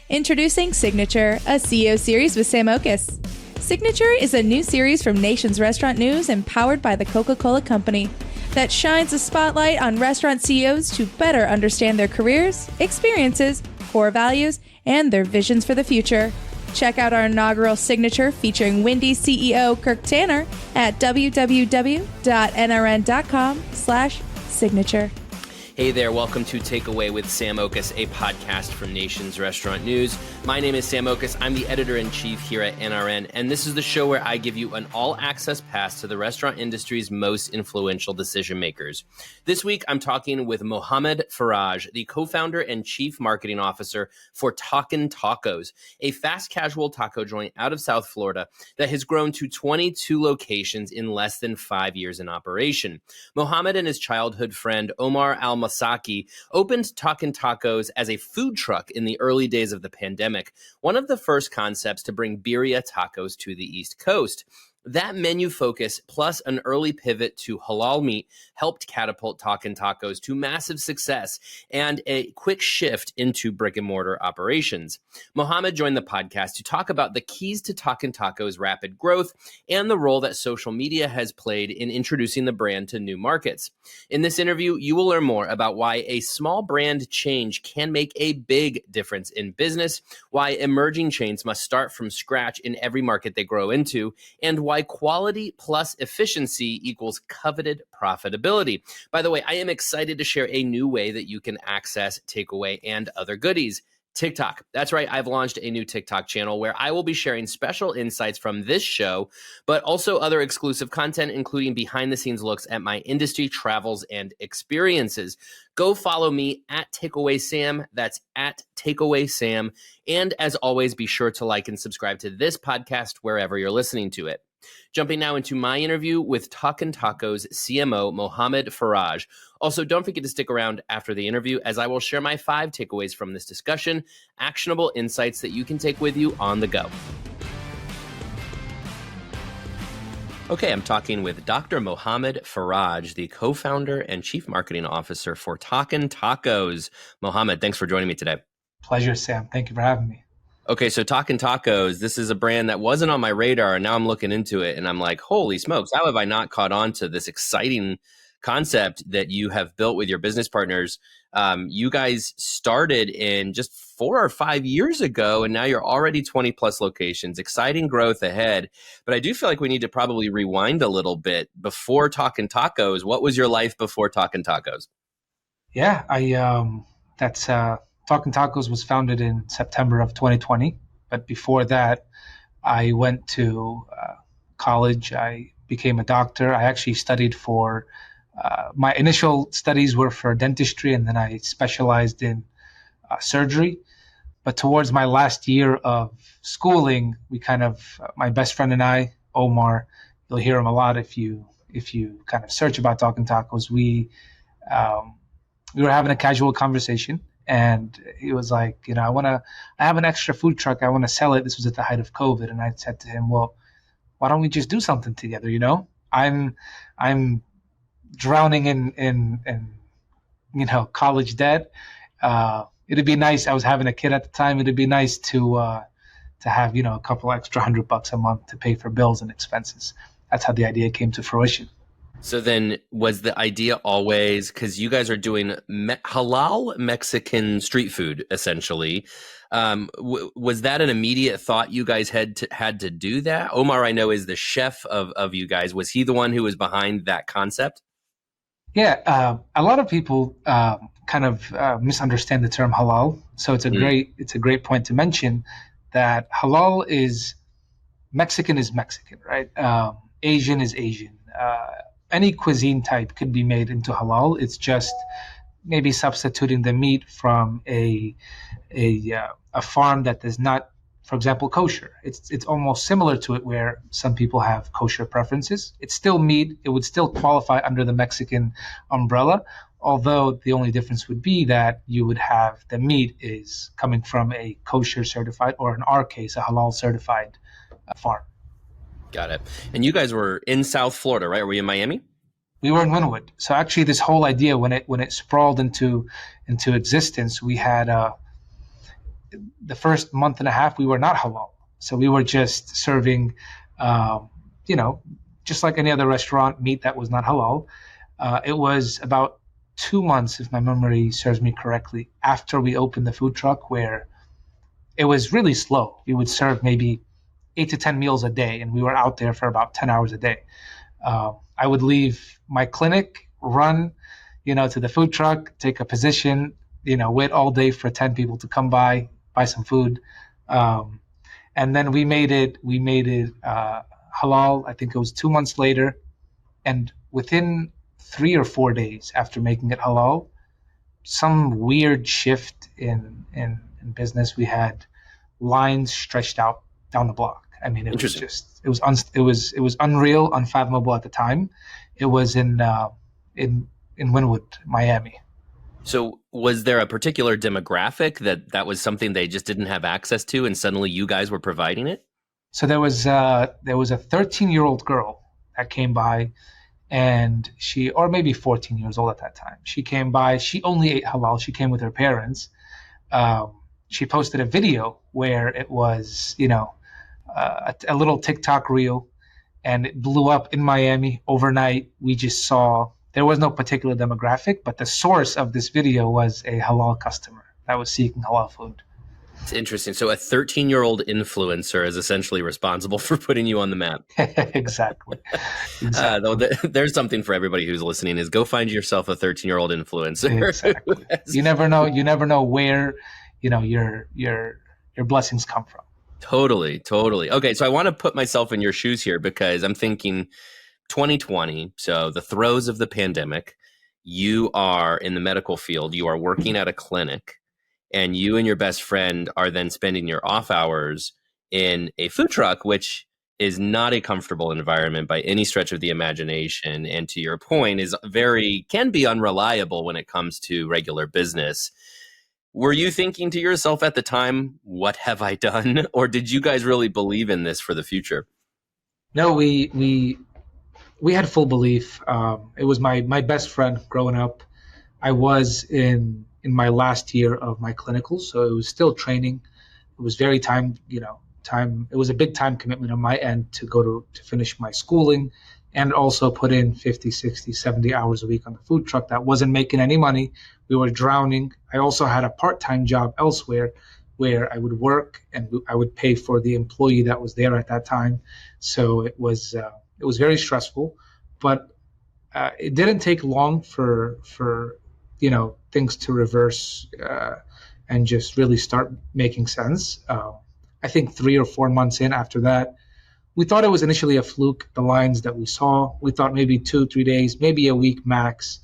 Introducing Signature, a CEO series with Sam Okus. Signature is a new series from Nation's Restaurant News and powered by the Coca-Cola Company that shines a spotlight on restaurant CEOs to better understand their careers, experiences, core values, and their visions for the future. Check out our inaugural Signature featuring Wendy's CEO Kirk Tanner at www.nrn.com/signature. Hey there, welcome to Takeaway with Sam Okus, a podcast from Nation's Restaurant News. My name is Sam Okus. I'm the editor-in-chief here at NRN, and this is the show where I give you an all-access pass to the restaurant industry's most influential decision makers. This week, I'm talking with Mohammed Faraj, the co-founder and chief marketing officer for Talkin Tacos, a fast casual taco joint out of South Florida that has grown to 22 locations in less than 5 years in operation. Mohammed and his childhood friend Omar Al-Masaki opened Talkin Tacos as a food truck in the early days of the pandemic, one of the first concepts to bring birria tacos to the East Coast. That menu focus, plus an early pivot to halal meat, helped catapult Talkin Tacos to massive success and a quick shift into brick-and-mortar operations. Mohammed joined the podcast to talk about the keys to Talkin Tacos' rapid growth and the role that social media has played in introducing the brand to new markets. In this interview, you will learn more about why a small brand change can make a big difference in business, why emerging chains must start from scratch in every market they grow into, and why quality plus efficiency equals coveted profitability. By the way, I am excited to share a new way that you can access takeaway and other goodies. TikTok. That's right. I've launched a new TikTok channel where I will be sharing special insights from this show, but also other exclusive content, including behind the scenes looks at my industry travels and experiences. Go follow me at Takeaway Sam. That's at Takeaway Sam. And as always, be sure to like and subscribe to this podcast wherever you're listening to it. Jumping now into my interview with Talkin Tacos CMO Mohammed Faraj. Also, don't forget to stick around after the interview as I will share my 5 takeaways from this discussion, actionable insights that you can take with you on the go. Okay, I'm talking with Dr. Mohammed Faraj, the co-founder and chief marketing officer for Talkin Tacos. Mohammed, thanks for joining me today. Pleasure, Sam. Thank you for having me. Okay, so Talkin Tacos, this is a brand that wasn't on my radar, and now I'm looking into it, and I'm like, holy smokes, how have I not caught on to this exciting concept that you have built with your business partners? You guys started in just 4 or 5 years ago, and now you're already 20 plus locations. Exciting growth ahead. But I do feel like we need to probably rewind a little bit. Before Talkin Tacos, what was your life before Talkin Tacos? Yeah, Talkin Tacos was founded in September of 2020. But before that, I went to college. I became a doctor. I actually studied for my initial studies were for dentistry, and then I specialized in surgery. But towards my last year of schooling, my best friend and I, Omar, you'll hear him a lot if you kind of search about Talkin Tacos. We were having a casual conversation, and he was like, I have an extra food truck. I want to sell it. This was at the height of COVID, and I said to him, well, why don't we just do something together? I'm drowning in college debt. It'd be nice. I was having a kid at the time. It'd be nice to have a couple extra $100 a month to pay for bills and expenses. That's how the idea came to fruition. So then was the idea always, because you guys are doing halal Mexican street food, essentially, was that an immediate thought you guys had to do that? Omar, I know, is the chef of you guys. Was he the one who was behind that concept? Yeah, a lot of people misunderstand the term halal. So it's a great point to mention that halal is Mexican, right? Asian is Asian. Any cuisine type could be made into halal. It's just maybe substituting the meat from a farm that is not, for example, kosher. It's almost similar to it, where some people have kosher preferences. It's still meat. It would still qualify under the Mexican umbrella, although the only difference would be that you would have the meat is coming from a kosher certified, or in our case, a halal certified farm. Got it. And you guys were in South Florida, right? Were you in Miami? We were in Wynwood. So actually, this whole idea, when it sprawled into existence, we had the first month and a half, we were not halal. So we were just serving, you know, just like any other restaurant, meat that was not halal. It was about 2 months, if my memory serves me correctly, after we opened the food truck, where it was really slow. We would serve maybe 8 to 10 meals a day, and we were out there for about 10 hours a day. I would leave my clinic, run, to the food truck, take a position, wait all day for 10 people to come by, buy some food. And then we made it halal. I think it was 2 months later. And within 3 or 4 days after making it halal, some weird shift in business. We had lines stretched out down the block. I mean, it was just it was unreal, unfathomable at the time. It was in Wynwood, Miami. So was there a particular demographic that was something they just didn't have access to, and suddenly you guys were providing it? So there was a 13-year-old girl that came by, and or maybe 14 years old at that time. She came by. She only ate halal. She came with her parents. She posted a video where it was, a little TikTok reel, and it blew up in Miami overnight. We just saw there was no particular demographic, but the source of this video was a halal customer that was seeking halal food. It's interesting. So a 13-year-old influencer is essentially responsible for putting you on the map. Exactly. There's something for everybody who's listening, is go find yourself a 13-year-old influencer. Exactly. You never know where, your blessings come from. Totally. Okay. So I want to put myself in your shoes here, because I'm thinking 2020. So the throes of the pandemic, you are in the medical field, you are working at a clinic, and you and your best friend are then spending your off hours in a food truck, which is not a comfortable environment by any stretch of the imagination. And to your point, can be unreliable when it comes to regular business. Were you thinking to yourself at the time, what have I done? Or did you guys really believe in this for the future? No, we had full belief. It was my best friend growing up. I was in my last year of my clinical, so it was still training. It was very time. It was a big time commitment on my end to go to finish my schooling, and also put in 50, 60, 70 hours a week on the food truck that wasn't making any money. We were drowning. I also had a part-time job elsewhere where I would work and I would pay for the employee that was there at that time. So it was very stressful, but it didn't take long for things to reverse and just really start making sense. I think 3 or 4 months in after that, we thought it was initially a fluke, the lines that we saw. We thought maybe 2-3 days, maybe a week max.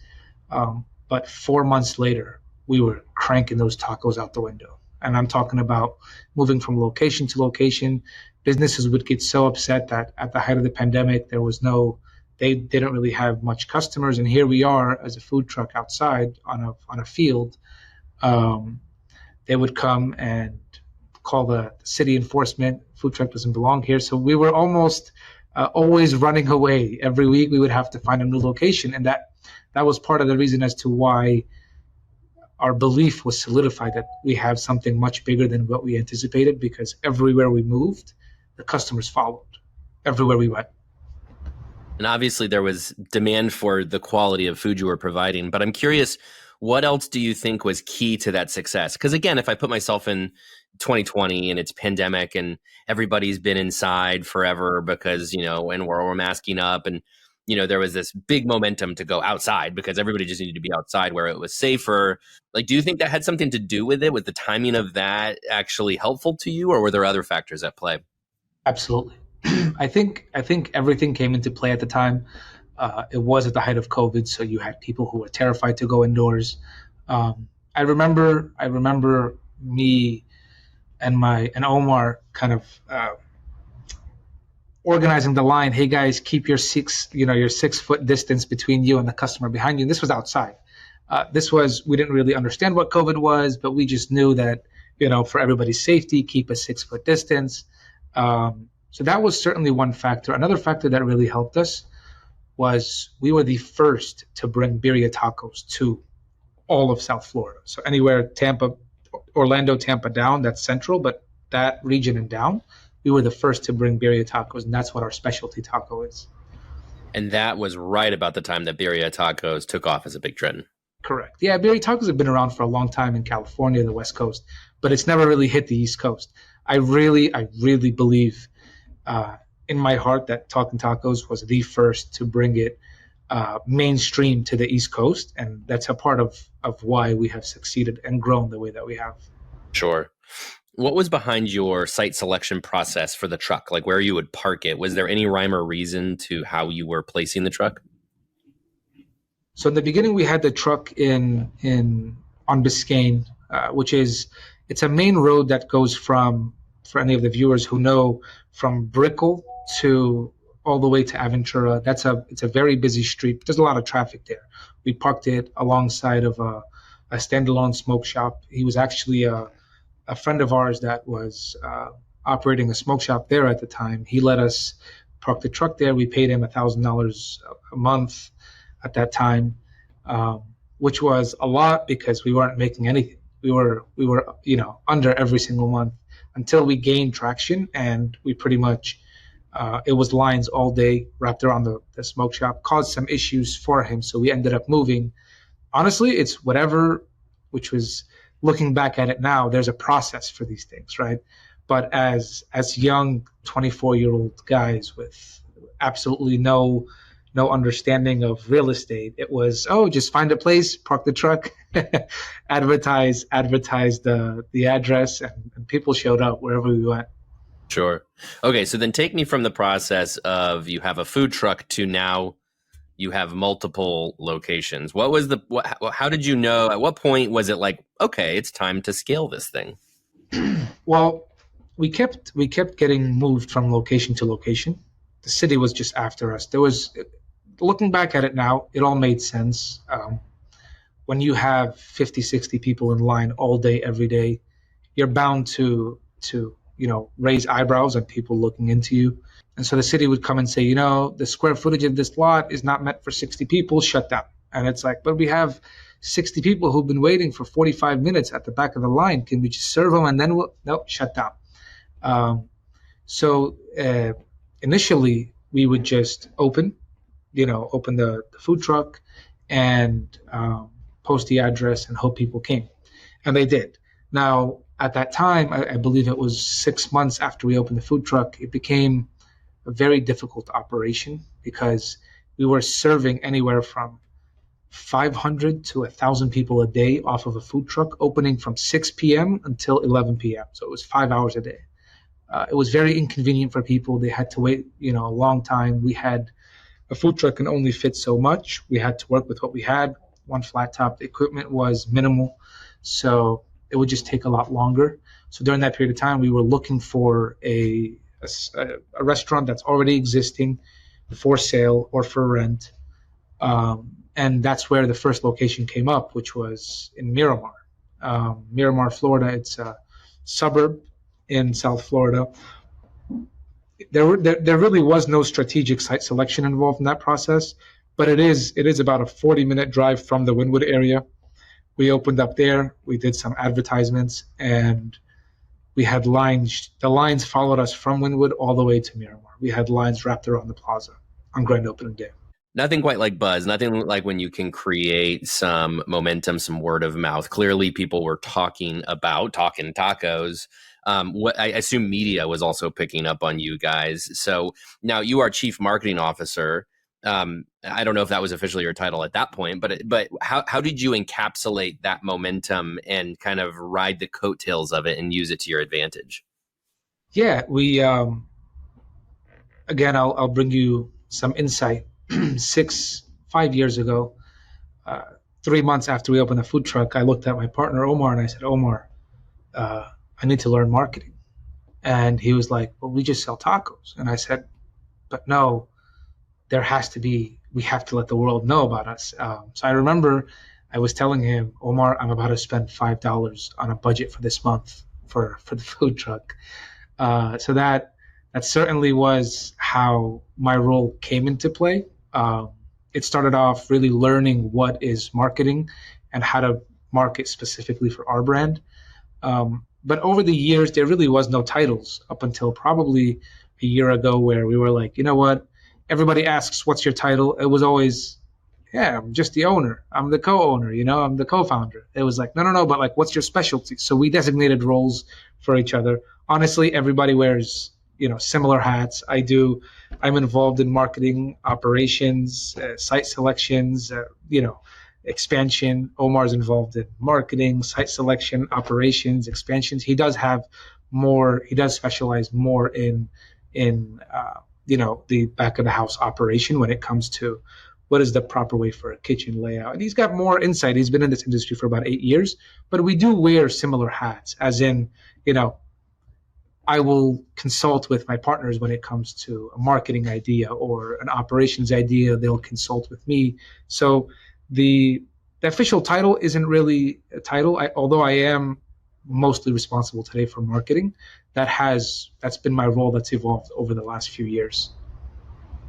But 4 months later, we were cranking those tacos out the window. And I'm talking about moving from location to location. Businesses would get so upset that at the height of the pandemic, they didn't really have much customers. And here we are as a food truck outside on a field. They would come and call the city enforcement. Food truck doesn't belong here. So we were almost always running away. Every week we would have to find a new location. And that was part of the reason as to why our belief was solidified that we have something much bigger than what we anticipated, because everywhere we moved, the customers followed everywhere we went. And obviously there was demand for the quality of food you were providing, but I'm curious, what else do you think was key to that success? Because again, if I put myself in 2020 and it's pandemic and everybody's been inside forever because, and we're masking up, and, there was this big momentum to go outside because everybody just needed to be outside where it was safer. Like, do you think that had something to do with it? Was the timing of that actually helpful to you, or were there other factors at play? Absolutely. I think everything came into play at the time. It was at the height of COVID, so you had people who were terrified to go indoors. I remember me and Omar kind of organizing the line. Hey guys, keep your 6 foot distance between you and the customer behind you. And this was outside. We didn't really understand what COVID was, but we just knew that, for everybody's safety, keep a 6 foot distance. So that was certainly one factor. Another factor that really helped us was we were the first to bring birria tacos to all of South Florida. So anywhere Tampa, Orlando, Tampa down, that's central, but that region and down, we were the first to bring birria tacos, and that's what our specialty taco is. And that was right about the time that birria tacos took off as a big trend. Correct. Yeah, birria tacos have been around for a long time in California, the West Coast, but it's never really hit the East Coast. I really believe in my heart that Talkin Tacos was the first to bring it mainstream to the East Coast, and that's a part of why we have succeeded and grown the way that we have. Sure. What was behind your site selection process for the truck? Like where you would park it? Was there any rhyme or reason to how you were placing the truck? So in the beginning, we had the truck on Biscayne, which it's a main road that goes from, for any of the viewers who know, from Brickell to all the way to Aventura. It's a very busy street. There's a lot of traffic there. We parked it alongside of a standalone smoke shop. He was actually a friend of ours that was operating a smoke shop there at the time. He let us park the truck there. We paid him $1,000 a month at that time, which was a lot because we weren't making anything. We were under every single month until we gained traction, and we pretty much it was lines all day wrapped around the smoke shop, caused some issues for him, so we ended up moving. Honestly, it's whatever, which was, looking back at it now, there's a process for these things, right? But as young 24-year-old guys with absolutely no understanding of real estate, it was, just find a place, park the truck, advertise the address, and people showed up wherever we went. Sure. Okay, so then take me from the process of you have a food truck to now you have multiple locations. What was how did you know, at what point was it like, okay, it's time to scale this thing? Well, we kept getting moved from location to location. The city was just after us. Looking back at it now, it all made sense. When you have 50, 60 people in line all day, every day, you're bound to raise eyebrows at people looking into you. And so the city would come and say, the square footage of this lot is not meant for 60 people, shut down. And it's like, but we have 60 people who've been waiting for 45 minutes at the back of the line. Can we just serve them and then no, shut down. So initially we would just open the food truck and post the address and hope people came. And they did. Now, at that time, I believe it was 6 months after we opened the food truck, it became a very difficult operation because we were serving anywhere from 500 to 1,000 people a day off of a food truck, opening from 6 p.m. until 11 p.m. So it was 5 hours a day. It was very inconvenient for people. They had to wait, a long time. We had a food truck can only fit so much. We had to work with what we had. One flat top. The equipment was minimal, so it would just take a lot longer. So during that period of time, we were looking for a restaurant that's already existing for sale or for rent. And that's where the first location came up, which was in Miramar. Miramar, Florida. It's a suburb in South Florida. There really was no strategic site selection involved in that process, but it is about a 40-minute drive from the Wynwood area. We opened up there, we did some advertisements, and we had lines. The lines followed us from Wynwood all the way to Miramar. We had lines wrapped around the plaza on grand opening day. Nothing quite like buzz, nothing like when you can create some momentum, some word of mouth. Clearly people were talking about Talkin Tacos. What I assume media was also picking up on you guys. So now you are Chief Marketing Officer. I don't know if that was officially your title at that point, but how did you encapsulate that momentum and kind of ride the coattails of it and use it to your advantage? Yeah, we again, I'll bring you some insight. 5 years ago, 3 months after we opened the food truck, I looked at my partner Omar and I said, Omar, I need to learn marketing. And he was like, well, we just sell tacos. And I said, but no, we have to let the world know about us. So I remember I was telling him, Omar, I'm about to spend $5 on a budget for this month for the food truck. So that certainly was how my role came into play. It started off really learning what is marketing and how to market specifically for our brand. But over the years, there really was no titles up until probably a year ago, where we were like, you know what? Everybody asks, what's your title? It was always, yeah, I'm just the owner. I'm the co-owner, I'm the co-founder. It was like, no, but like, what's your specialty? So we designated roles for each other. Honestly, everybody wears, similar hats. I'm involved in marketing, operations, site selections, expansion. Omar's involved in marketing, site selection, operations, expansions. He does specialize more in the back of the house operation when it comes to what is the proper way for a kitchen layout. And he's got more insight. He's been in this industry for about 8 years, but we do wear similar hats, as in, I will consult with my partners when it comes to a marketing idea or an operations idea. They'll consult with me. So the official title isn't really a title, although I am mostly responsible today for marketing. That's been my role that's evolved over the last few years.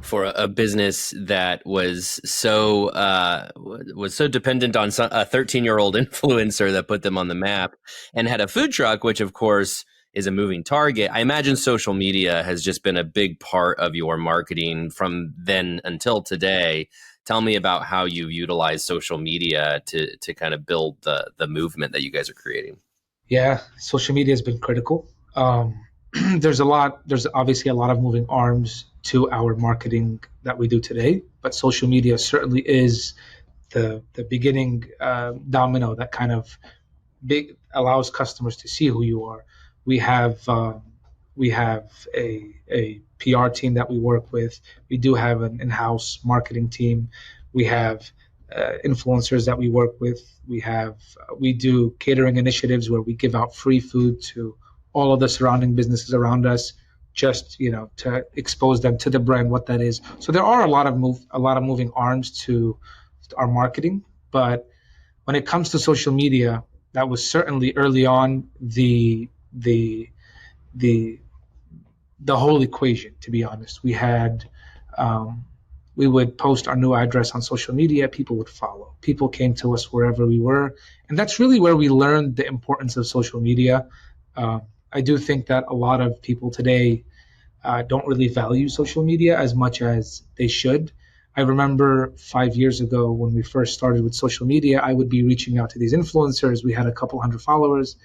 For a business that was so dependent on a 13-year-old influencer that put them on the map, and had a food truck, which of course is a moving target. I imagine social media has just been a big part of your marketing from then until today. Tell me about how you utilize social media to kind of build the movement that you guys are creating. Yeah, social media has been critical. There's obviously a lot of moving arms to our marketing that we do today, but social media certainly is the beginning domino that kind of allows customers to see who you are. We have a PR team that we work with. We do have an in-house marketing team. We have influencers that we work with. We do catering initiatives where we give out free food to all of the surrounding businesses around us, just to expose them to the brand, what that is. So there are a lot of moving arms to our marketing, but when it comes to social media, that was certainly early on the whole equation. To be honest, we would post our new address on social media. People would follow. People came to us wherever we were, and that's really where we learned the importance of social media. I do think that a lot of people today don't really value social media as much as they should. I remember 5 years ago when we first started with social media, I would be reaching out to these influencers. We had a couple hundred followers.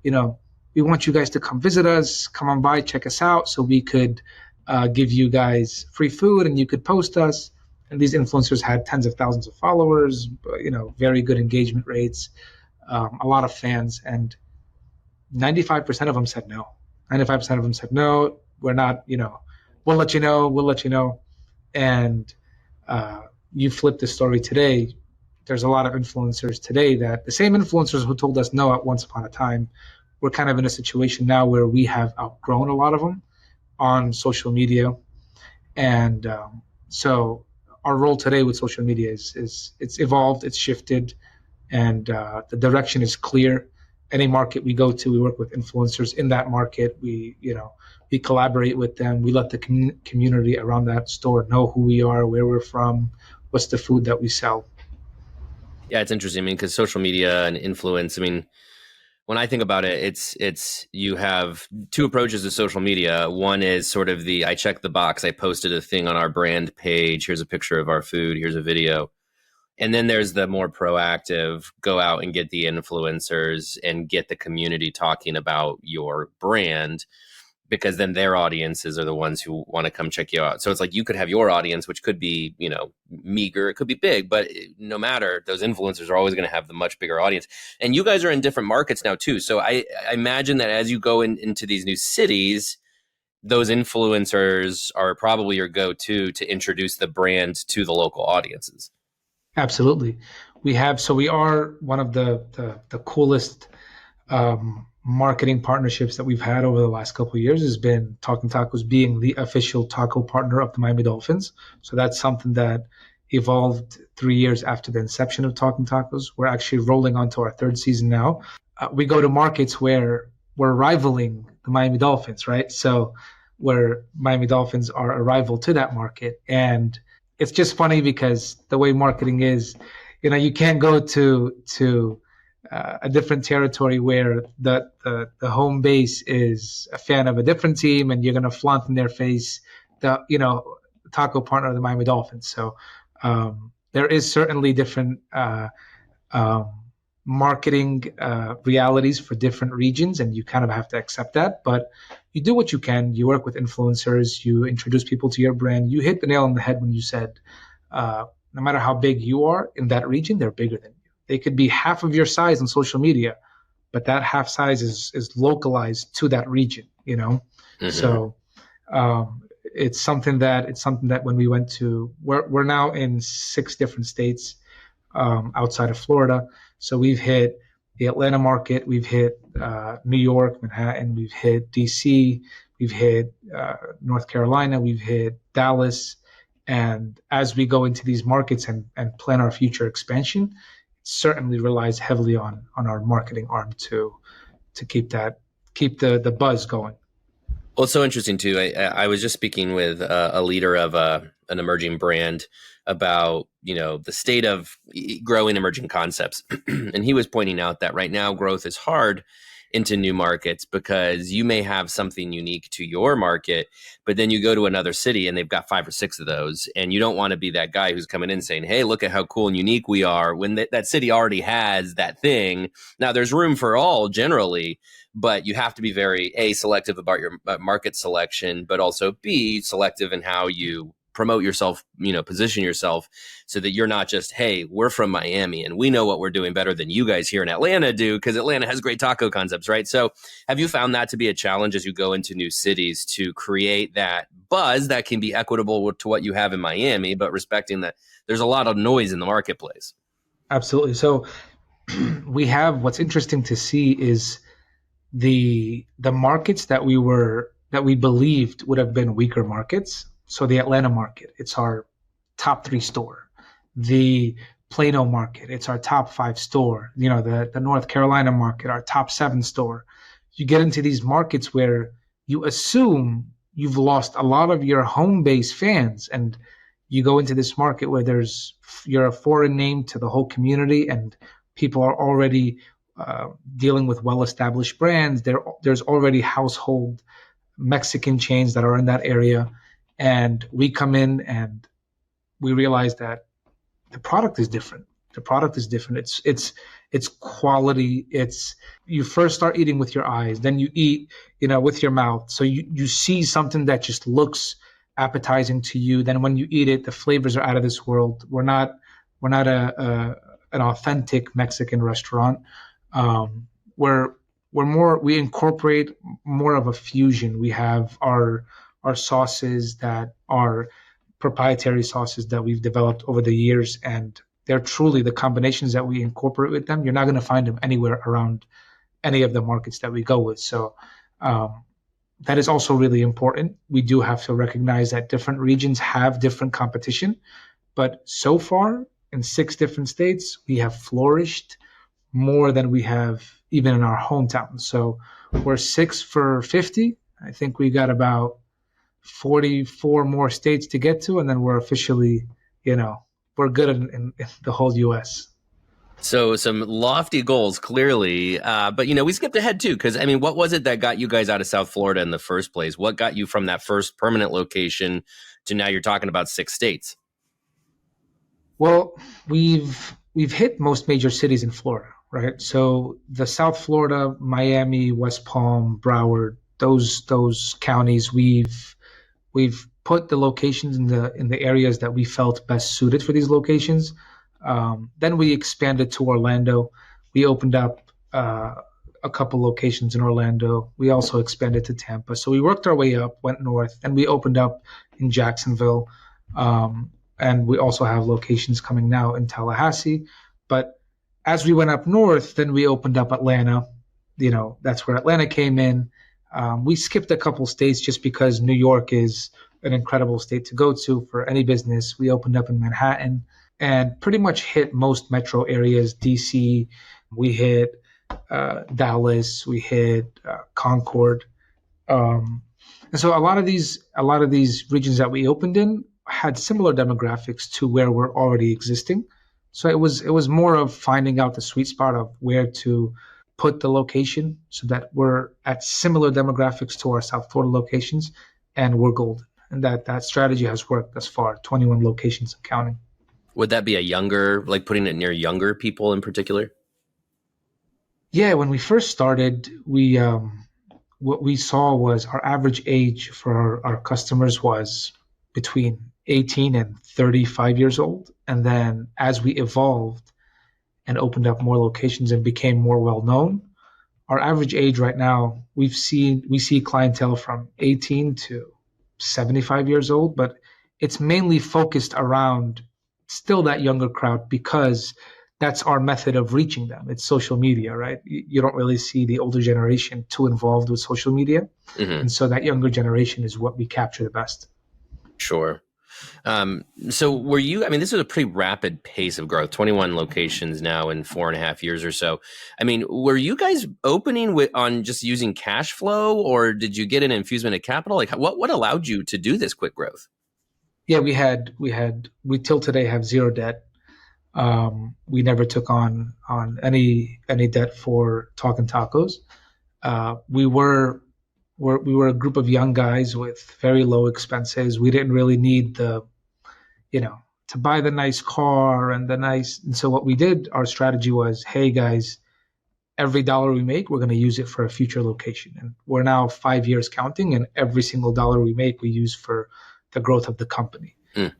We want you guys to come visit us, come on by, check us out, so we could give you guys free food and you could post us. And these influencers had tens of thousands of followers, very good engagement rates, a lot of fans, and 95% of them said no. 95% of them said no, we're not, we'll let you know. And you flip the story today, there's a lot of influencers today that the same influencers who told us no at once upon a time, we're kind of in a situation now where we have outgrown a lot of them on social media. And so our role today with social media is it's evolved, it's shifted, and the direction is clear. Any market we go to, we work with influencers in that market. We collaborate with them. We let the community around that store know who we are, where we're from, what's the food that we sell. Yeah, it's interesting. Because social media and influence, when I think about it, it's you have two approaches to social media. One is sort of I checked the box. I posted a thing on our brand page. Here's a picture of our food. Here's a video. And then there's the more proactive, go out and get the influencers and get the community talking about your brand, because then their audiences are the ones who want to come check you out. So it's like you could have your audience, which could be, meager, it could be big, but no matter, those influencers are always going to have the much bigger audience. And you guys are in different markets now too. So I imagine that as you go into these new cities, those influencers are probably your go-to to introduce the brand to the local audiences. Absolutely. We are one of the coolest marketing partnerships that we've had over the last couple of years has been Talkin Tacos being the official taco partner of the Miami Dolphins. So that's something that evolved 3 years after the inception of Talkin Tacos. We're actually rolling onto our third season now. We go to markets where we're rivaling the Miami Dolphins, right? So where Miami Dolphins are a rival to that market. And it's just funny because the way marketing is, you can't go to a different territory where the home base is a fan of a different team, and you're going to flaunt in their face the taco partner of the Miami Dolphins. So there is certainly different um, marketing realities for different regions, and you kind of have to accept that. But you do what you can. You work with influencers. You introduce people to your brand. You hit the nail on the head when you said, no matter how big you are in that region, they're bigger than you. They could be half of your size on social media, but that half size is localized to that region. Mm-hmm. So it's something that when we went to, we're now in 6 different states outside of Florida. So we've hit the Atlanta market, we've hit New York, Manhattan, we've hit DC, we've hit North Carolina, we've hit Dallas. And as we go into these markets and plan our future expansion, it certainly relies heavily on our marketing arm to keep the buzz going. Well, it's so interesting too. I was just speaking with a leader of an emerging brand about the state of growing emerging concepts, and he was pointing out that right now growth is hard into new markets because you may have something unique to your market, but then you go to another city and they've got 5 or 6 of those, and you don't want to be that guy who's coming in saying, "Hey, look at how cool and unique we are," when that city already has that thing. Now, there's room for all generally, but you have to be very selective about your market selection, but also B, selective in how you promote yourself, position yourself, so that you're not just, "Hey, we're from Miami and we know what we're doing better than you guys here in Atlanta do," because Atlanta has great taco concepts, right? So have you found that to be a challenge as you go into new cities to create that buzz that can be equitable to what you have in Miami, but respecting that there's a lot of noise in the marketplace? Absolutely. So what's interesting to see is the markets that we believed would have been weaker markets. So the Atlanta market, it's our top 3 store. The Plano market, it's our top 5 store. The North Carolina market, our top 7 store. You get into these markets where you assume you've lost a lot of your home base fans, and you go into this market where you're a foreign name to the whole community, and people are already dealing with well-established brands. There's already household Mexican chains that are in that area. And we come in and we realize that the product is different. It's quality. You first start eating with your eyes, then you eat, with your mouth. So you see something that just looks appetizing to you. Then when you eat it, the flavors are out of this world. We're not an authentic Mexican restaurant. We incorporate more of a fusion. We have our sauces that are proprietary sauces that we've developed over the years, and they're truly the combinations that we incorporate with them. You're not going to find them anywhere around any of the markets that we go with. So that is also really important. We do have to recognize that different regions have different competition, but so far in 6 different states, we have flourished more than we have even in our hometown. So we're 6 for 50. I think we got about 44 more states to get to, and then we're officially, we're good in the whole U.S. So some lofty goals, clearly. But, we skipped ahead, too, because, what was it that got you guys out of South Florida in the first place? What got you from that first permanent location to now you're talking about 6 states? Well, we've hit most major cities in Florida, right? So the South Florida, Miami, West Palm, Broward, those counties, we've put the locations in the areas that we felt best suited for these locations. Then we expanded to Orlando. We opened up a couple locations in Orlando. We also expanded to Tampa. So we worked our way up, went north, and we opened up in Jacksonville. And we also have locations coming now in Tallahassee. But as we went up north, then we opened up Atlanta. That's where Atlanta came in. We skipped a couple states just because New York is an incredible state to go to for any business. We opened up in Manhattan and pretty much hit most metro areas. DC, we hit Dallas, we hit Concord. And so a lot of these regions that we opened in had similar demographics to where we're already existing. So it was more of finding out the sweet spot of where to put the location so that we're at similar demographics to our South Florida locations, and we're golden. And that strategy has worked thus far, 21 locations and counting. Would that be a younger, like putting it near younger people in particular? Yeah, when we first started, we what we saw was our average age for our customers was between 18 and 35 years old. And then as we evolved and opened up more locations and became more well known, our average age right now, we see clientele from 18 to 75 years old, but it's mainly focused around still that younger crowd because that's our method of reaching them. It's social media, right? You don't really see the older generation too involved with social media. Mm-hmm. And so that younger generation is what we capture the best. Sure. So were you, I mean, this is a pretty rapid pace of growth, 21 locations now in 4.5 years or so. I mean, were you guys opening on just using cash flow, or did you get an infusement of capital? Like what allowed you to do this quick growth? Yeah, we till today have zero debt. We never took on any debt for Talkin Tacos. We were a group of young guys with very low expenses. We didn't really need to buy the nice car and and so what we did, our strategy was, hey guys, every dollar we make, we're going to use it for a future location. And we're now 5 years counting, and every single dollar we make, we use for the growth of the company. Mm.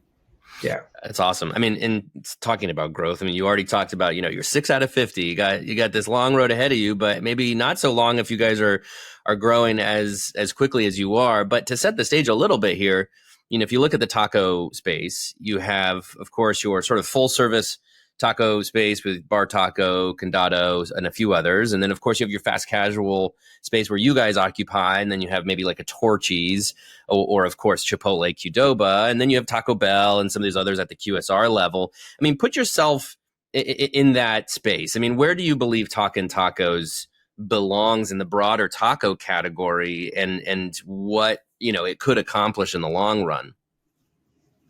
Yeah. That's awesome. I mean, in talking about growth, I mean, you already talked about, you're 6 out of 50. You got this long road ahead of you, but maybe not so long if you guys are growing as quickly as you are. But to set the stage a little bit here, if you look at the taco space, you have, of course, your sort of full service taco space with Bar Taco, Condado, and a few others. And then, of course, you have your fast casual space where you guys occupy. And then you have maybe like a Torchy's or of course, Chipotle, Qdoba. And then you have Taco Bell and some of these others at the QSR level. I mean, put yourself in that space. I mean, where do you believe Talkin Tacos belongs in the broader taco category, and what, it could accomplish in the long run?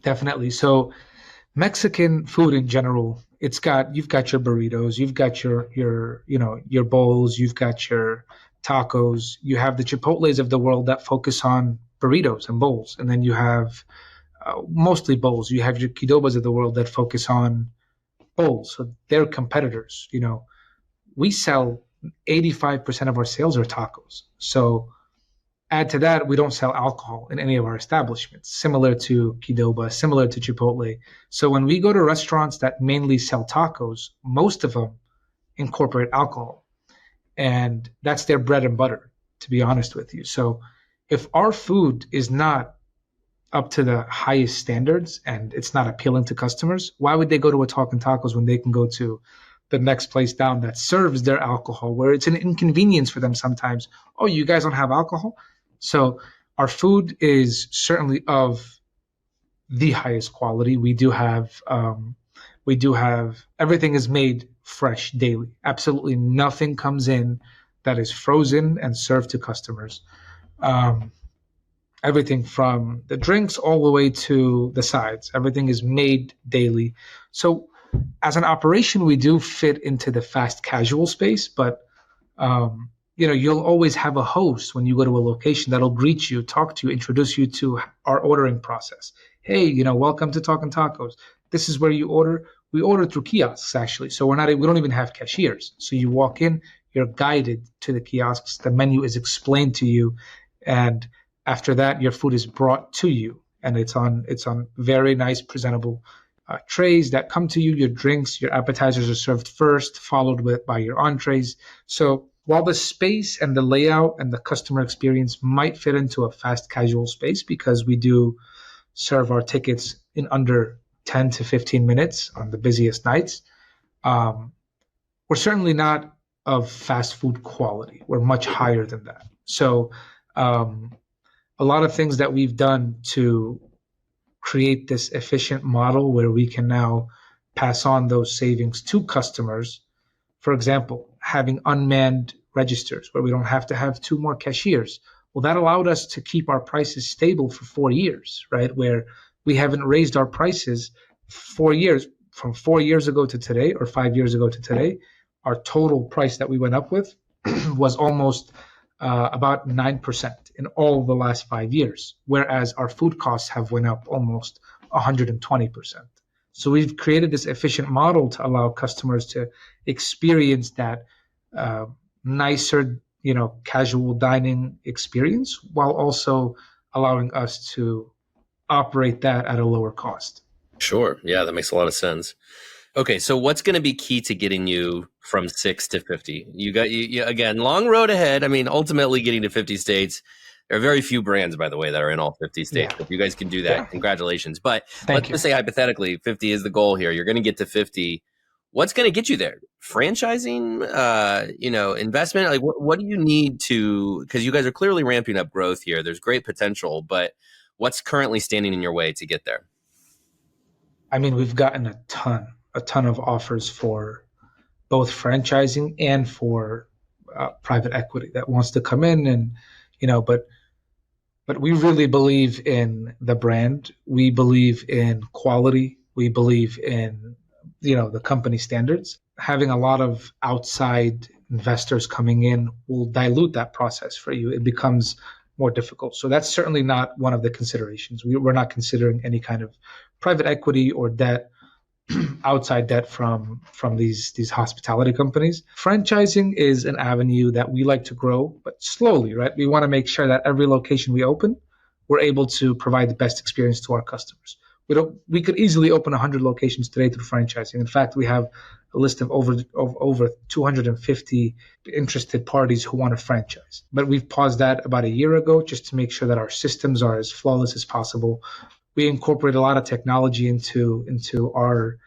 Definitely. So Mexican food in general, you've got your burritos, you've got your bowls, you've got your tacos, you have the Chipotles of the world that focus on burritos and bowls, and then you have mostly bowls. You have your Qdobas of the world that focus on bowls, so they're competitors. We sell 85% of our sales are tacos. So add to that, we don't sell alcohol in any of our establishments, similar to Qdoba, similar to Chipotle. So when we go to restaurants that mainly sell tacos, most of them incorporate alcohol. And that's their bread and butter, to be honest with you. So if our food is not up to the highest standards and it's not appealing to customers, why would they go to a Talkin Tacos when they can go to the next place down that serves their alcohol, where it's an inconvenience for them sometimes? Oh, you guys don't have alcohol? So our food is certainly of the highest quality. We do have everything is made fresh daily. Absolutely nothing comes in that is frozen and served to customers. Everything from the drinks all the way to the sides, everything is made daily. So as an operation, we do fit into the fast casual space, but you'll always have a host when you go to a location that'll greet you, talk to you, introduce you to our ordering process. Hey, welcome to Talkin Tacos. This is where you order. We order through kiosks, actually. So we don't even have cashiers. So you walk in, you're guided to the kiosks. The menu is explained to you. And after that, your food is brought to you. And it's on very nice, presentable trays that come to you. Your drinks, your appetizers are served first, followed by your entrees. So while the space and the layout and the customer experience might fit into a fast casual space, because we do serve our tickets in under 10 to 15 minutes on the busiest nights, we're certainly not of fast food quality. We're much higher than that. So a lot of things that we've done to create this efficient model where we can now pass on those savings to customers. For example, having unmanned registers where we don't have to have 2 more cashiers. Well, that allowed us to keep our prices stable for 4 years, right? Where we haven't raised our prices 4 years. from 4 years ago to today, or 5 years ago to today, our total price that we went up with was almost about 9% in all the last 5 years, whereas our food costs have went up almost 120%. So we've created this efficient model to allow customers to experience that nicer, casual dining experience, while also allowing us to operate that at a lower cost. Sure. Yeah, that makes a lot of sense. Okay, so what's going to be key to getting you from 6 to 50? You got you again, long road ahead. I mean, ultimately getting to 50 states. There are very few brands, by the way, that are in all 50 states. Yeah. If you guys can do that, Yeah. congratulations. But Thank let's you. just say hypothetically, 50 is the goal here. You're going to get to 50. What's going to get you there? Franchising, investment? Like, what do you need to? Because you guys are clearly ramping up growth here. There's great potential, but what's currently standing in your way to get there? I mean, we've gotten a ton of offers for both franchising and for private equity that wants to come in, and but we really believe in the brand. We believe in quality. We believe in the company standards. Having a lot of outside investors coming in will dilute that process for you. It becomes more difficult. So that's certainly not one of the considerations. We're not considering any kind of private equity or debt, outside debt from these hospitality companies. Franchising is an avenue that we like to grow, but slowly, right? We want to make sure that every location we open, we're able to provide the best experience to our customers. We could easily open 100 locations today through franchising. In fact, we have a list of over 250 interested parties who want to franchise. But we've paused that about a year ago just to make sure that our systems are as flawless as possible. We incorporate a lot of technology into our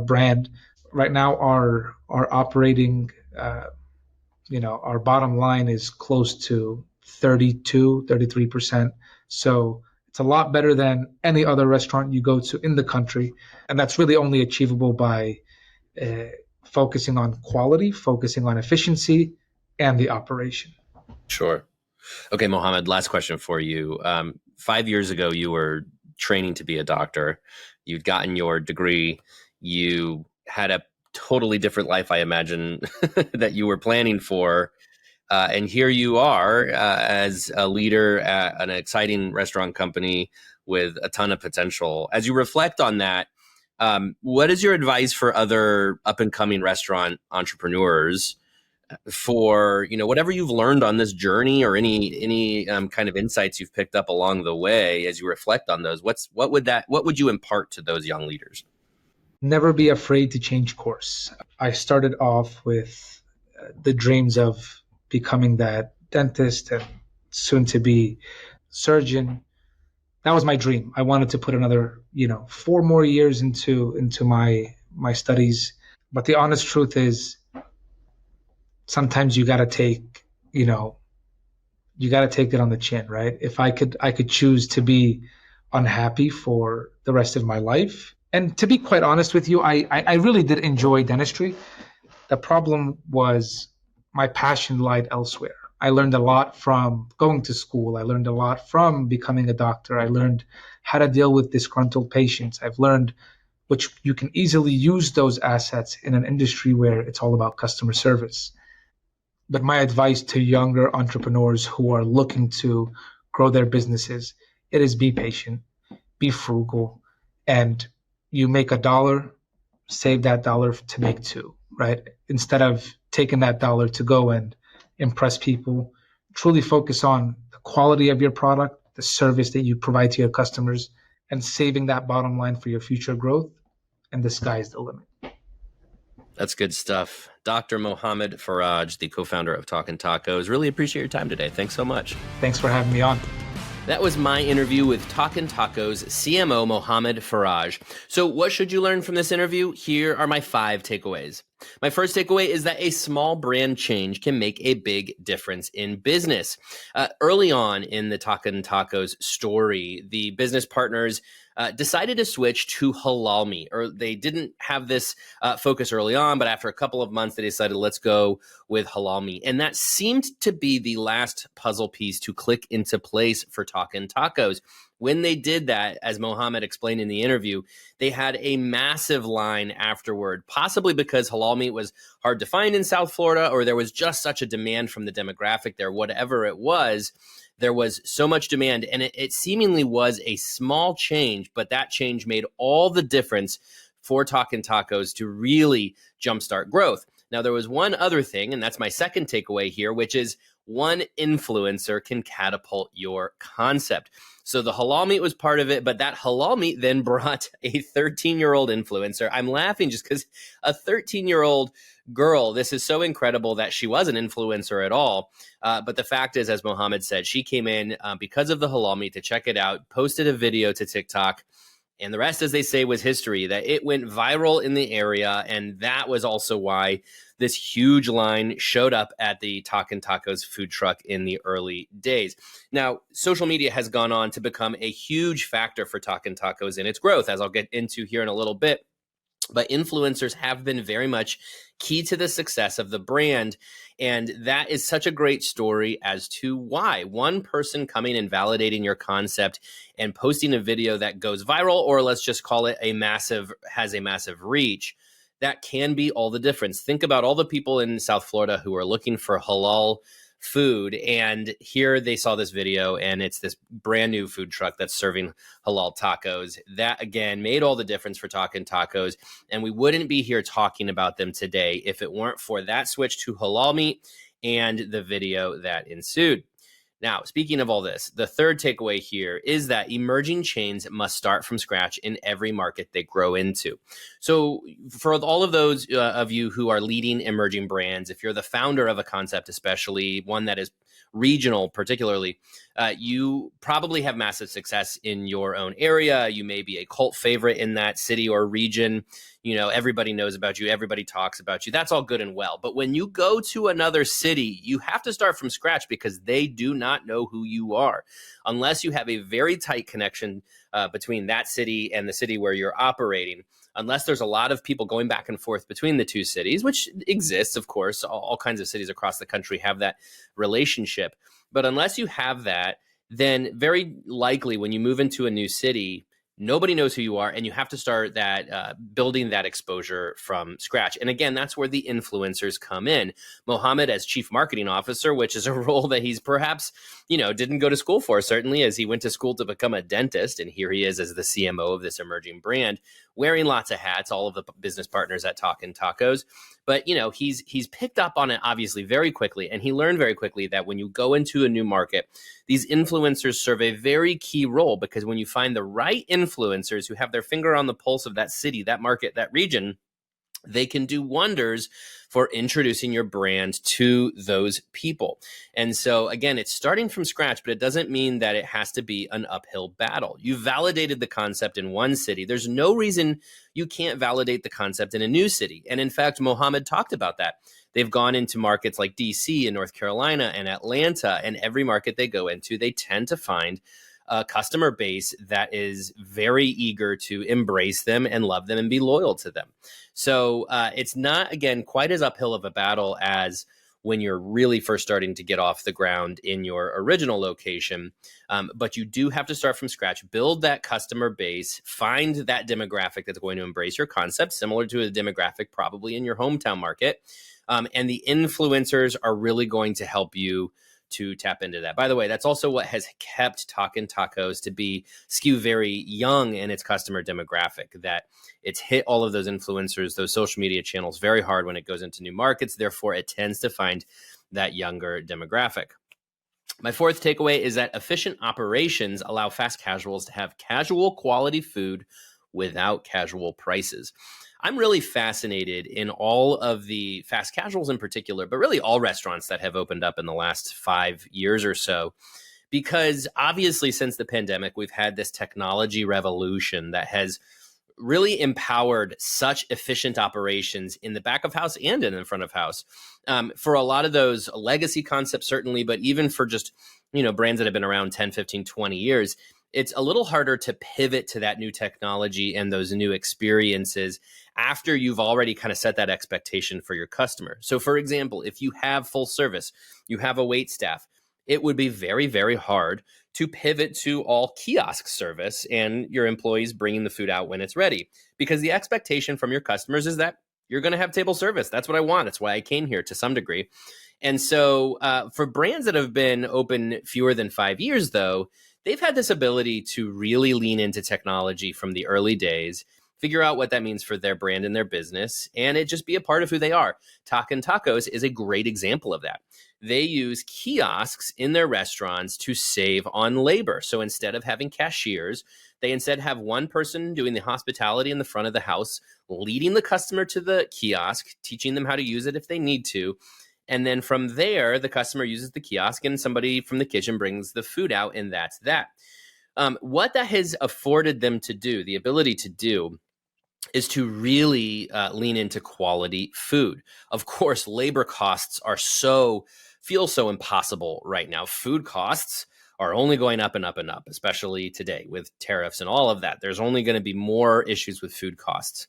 brand. Right now, our operating, our bottom line is close to 33%. So it's a lot better than any other restaurant you go to in the country. And that's really only achievable by focusing on quality, focusing on efficiency, and the operation. Sure. Okay, Mohammed, last question for you. 5 years ago, you were training to be a doctor. You'd gotten your degree. You had a totally different life, I imagine, that you were planning for. And here you are as a leader at an exciting restaurant company with a ton of potential. As you reflect on that, what is your advice for other up-and-coming restaurant entrepreneurs for whatever you've learned on this journey, or any kind of insights you've picked up along the way as you reflect on those? What would you impart to those young leaders? Never be afraid to change course. I started off with the dreams of becoming that dentist and soon to be surgeon. That was my dream. I wanted to put another 4 more years into my studies. But the honest truth is, sometimes you got to take it on the chin, right? If I could choose to be unhappy for the rest of my life. And to be quite honest with you, I really did enjoy dentistry. The problem was my passion lied elsewhere. I learned a lot from going to school. I learned a lot from becoming a doctor. I learned how to deal with disgruntled patients. I've learned which you can easily use those assets in an industry where it's all about customer service. But my advice to younger entrepreneurs who are looking to grow their businesses, it is be patient, be frugal, and you make $1, save that $1 to make $2, right? Instead of taking that $1 to go and impress people, truly focus on the quality of your product, the service that you provide to your customers, and saving that bottom line for your future growth, and the sky's the limit. That's good stuff. Dr. Mohammed Faraj, the co-founder of Talkin Tacos. Really appreciate your time today. Thanks so much. Thanks for having me on. That was my interview with Talkin Tacos CMO Mohammed Faraj. So what should you learn from this interview? Here are my 5 takeaways. My first takeaway is that a small brand change can make a big difference in business. Early on in the Talkin Tacos story, the business partners decided to switch to halal meat, or they didn't have this focus early on, but after a couple of months, they decided, let's go with halal meat. And that seemed to be the last puzzle piece to click into place for Talkin Tacos. When they did that, as Mohammed explained in the interview, they had a massive line afterward, possibly because halal meat was hard to find in South Florida, or there was just such a demand from the demographic there, whatever it was. There was so much demand, and it seemingly was a small change, but that change made all the difference for Talkin Tacos to really jumpstart growth. Now, there was one other thing, and that's my second takeaway here, which is one influencer can catapult your concept. So the halal meat was part of it, but that halal meat then brought a 13-year-old influencer. I'm laughing just because a 13-year-old girl, this is so incredible that she was an influencer at all. But the fact is, as Mohammed said, she came in because of the halal meat to check it out, posted a video to TikTok, and the rest, as they say, was history, that it went viral in the area. And that was also why this huge line showed up at the Talkin Tacos food truck in the early days. Now, social media has gone on to become a huge factor for Talkin Tacos in its growth, as I'll get into here in a little bit. But influencers have been very much key to the success of the brand. And that is such a great story as to why one person coming and validating your concept and posting a video that goes viral, or let's just call it has a massive reach, that can be all the difference. Think about all the people in South Florida who are looking for halal food, and here they saw this video, and it's this brand new food truck that's serving halal tacos. That again made all the difference for Talkin Tacos, and we wouldn't be here talking about them today if it weren't for that switch to halal meat and the video that ensued. Now, speaking of all this, the third takeaway here is that emerging chains must start from scratch in every market they grow into. So for all of those of you who are leading emerging brands, if you're the founder of a concept, especially one that is regional particularly, you probably have massive success in your own area. You may be a cult favorite in that city or region. You know, everybody knows about you. Everybody talks about you. That's all good and well. But when you go to another city, you have to start from scratch because they do not know who you are. Unless you have a very tight connection between that city and the city where you're operating, unless there's a lot of people going back and forth between the two cities, which exists, of course, all kinds of cities across the country have that relationship. But unless you have that, then very likely when you move into a new city, nobody knows who you are, and you have to start that building that exposure from scratch. And again, that's where the influencers come in. Mohammed as chief marketing officer, which is a role that he's perhaps, didn't go to school for, certainly, as he went to school to become a dentist. And here he is as the CMO of this emerging brand, wearing lots of hats, all of the business partners at Talkin Tacos. But, he's picked up on it, obviously, very quickly. And he learned very quickly that when you go into a new market, these influencers serve a very key role, because when you find the right influencers who have their finger on the pulse of that city, that market, that region, they can do wonders for introducing your brand to those people. And so, again, it's starting from scratch, but it doesn't mean that it has to be an uphill battle. You validated the concept in one city. There's no reason you can't validate the concept in a new city. And in fact, Mohammed talked about that. They've gone into markets like DC and North Carolina and Atlanta, and every market they go into, they tend to find a customer base that is very eager to embrace them and love them and be loyal to them. So it's not, again, quite as uphill of a battle as when you're really first starting to get off the ground in your original location. But you do have to start from scratch, build that customer base, find that demographic that's going to embrace your concept, similar to a demographic probably in your hometown market. And the influencers are really going to help you to tap into that. By the way, that's also what has kept Talkin Tacos to be skew very young in its customer demographic, that it's hit all of those influencers, those social media channels very hard when it goes into new markets. Therefore, it tends to find that younger demographic. My fourth takeaway is that efficient operations allow fast casuals to have casual quality food without casual prices. I'm really fascinated in all of the fast casuals in particular, but really all restaurants that have opened up in the last 5 years or so, because obviously since the pandemic, we've had this technology revolution that has really empowered such efficient operations in the back of house and in the front of house. For a lot of those legacy concepts, certainly, but even for just, brands that have been around 10, 15, 20 years, it's a little harder to pivot to that new technology and those new experiences after you've already kind of set that expectation for your customer. So for example, if you have full service, you have a wait staff, it would be very, very hard to pivot to all kiosk service and your employees bringing the food out when it's ready. Because the expectation from your customers is that you're going to have table service. That's what I want. That's why I came here to some degree. And so for brands that have been open fewer than 5 years, though, they've had this ability to really lean into technology from the early days, figure out what that means for their brand and their business, and it just be a part of who they are. Talkin Tacos is a great example of that. They use kiosks in their restaurants to save on labor. So instead of having cashiers, they instead have one person doing the hospitality in the front of the house, leading the customer to the kiosk, teaching them how to use it if they need to. And then from there, the customer uses the kiosk and somebody from the kitchen brings the food out, and that's that. What that has afforded them to do, the ability to do, is to really lean into quality food. Of course, labor costs feel so impossible right now. Food costs are only going up and up and up, especially today with tariffs and all of that. There's only going to be more issues with food costs.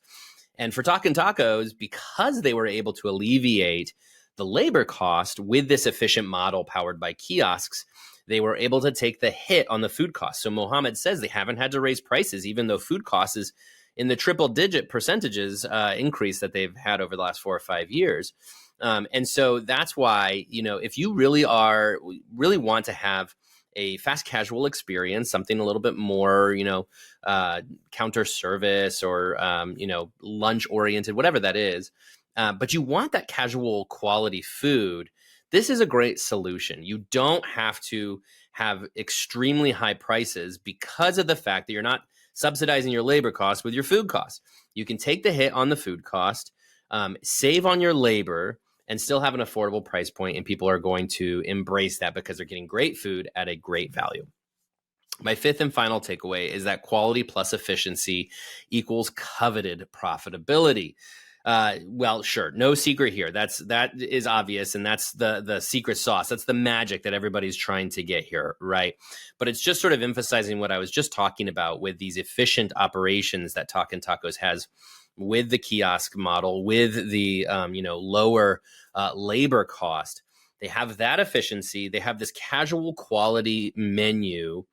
And for Talkin Tacos, because they were able to alleviate the labor cost with this efficient model powered by kiosks, they were able to take the hit on the food cost. So Mohammed says they haven't had to raise prices, even though food costs is in the triple digit percentages increase that they've had over the last 4 or 5 years. And so that's why, if you really want to have a fast casual experience, something a little bit more, counter service or, lunch oriented, whatever that is, but you want that casual quality food, this is a great solution. You don't have to have extremely high prices because of the fact that you're not subsidizing your labor costs with your food costs. You can take the hit on the food cost, save on your labor, and still have an affordable price point, and people are going to embrace that because they're getting great food at a great value. My fifth and final takeaway is that quality plus efficiency equals coveted profitability. Well, sure, no secret here. That is obvious, and that's the secret sauce. That's the magic that everybody's trying to get here, right? But it's just sort of emphasizing what I was just talking about with these efficient operations that Talkin Tacos has with the kiosk model, with the lower labor cost. They have that efficiency. They have this casual quality menu.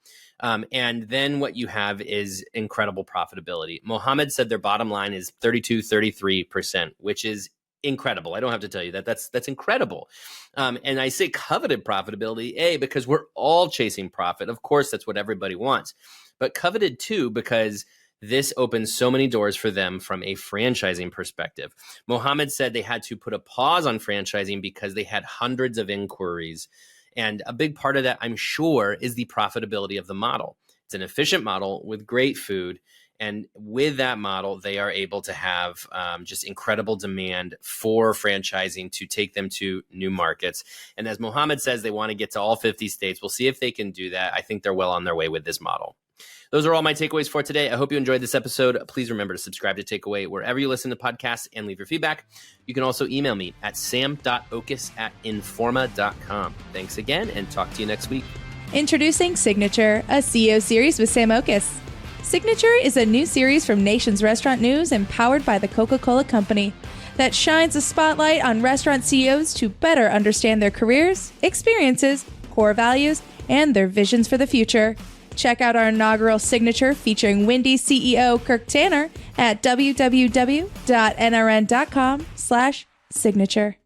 And then what you have is incredible profitability. Mohammed said their bottom line is 33%, which is incredible. I don't have to tell you that. That's incredible. And I say coveted profitability, because we're all chasing profit. Of course, that's what everybody wants. But coveted too, because this opens so many doors for them from a franchising perspective. Mohammed said they had to put a pause on franchising because they had hundreds of inquiries. And a big part of that, I'm sure, is the profitability of the model. It's an efficient model with great food. And with that model, they are able to have just incredible demand for franchising to take them to new markets. And as Mohammed says, they want to get to all 50 states. We'll see if they can do that. I think they're well on their way with this model. Those are all my takeaways for today. I hope you enjoyed this episode. Please remember to subscribe to Takeaway wherever you listen to podcasts and leave your feedback. You can also email me at sam.okus@informa.com. Thanks again, and talk to you next week. Introducing Signature, a CEO series with Sam Okus. Signature is a new series from Nation's Restaurant News and powered by the Coca-Cola Company that shines a spotlight on restaurant CEOs to better understand their careers, experiences, core values, and their visions for the future. Check out our inaugural Signature featuring Wendy's CEO Kirk Tanner at www.nrn.com/signature.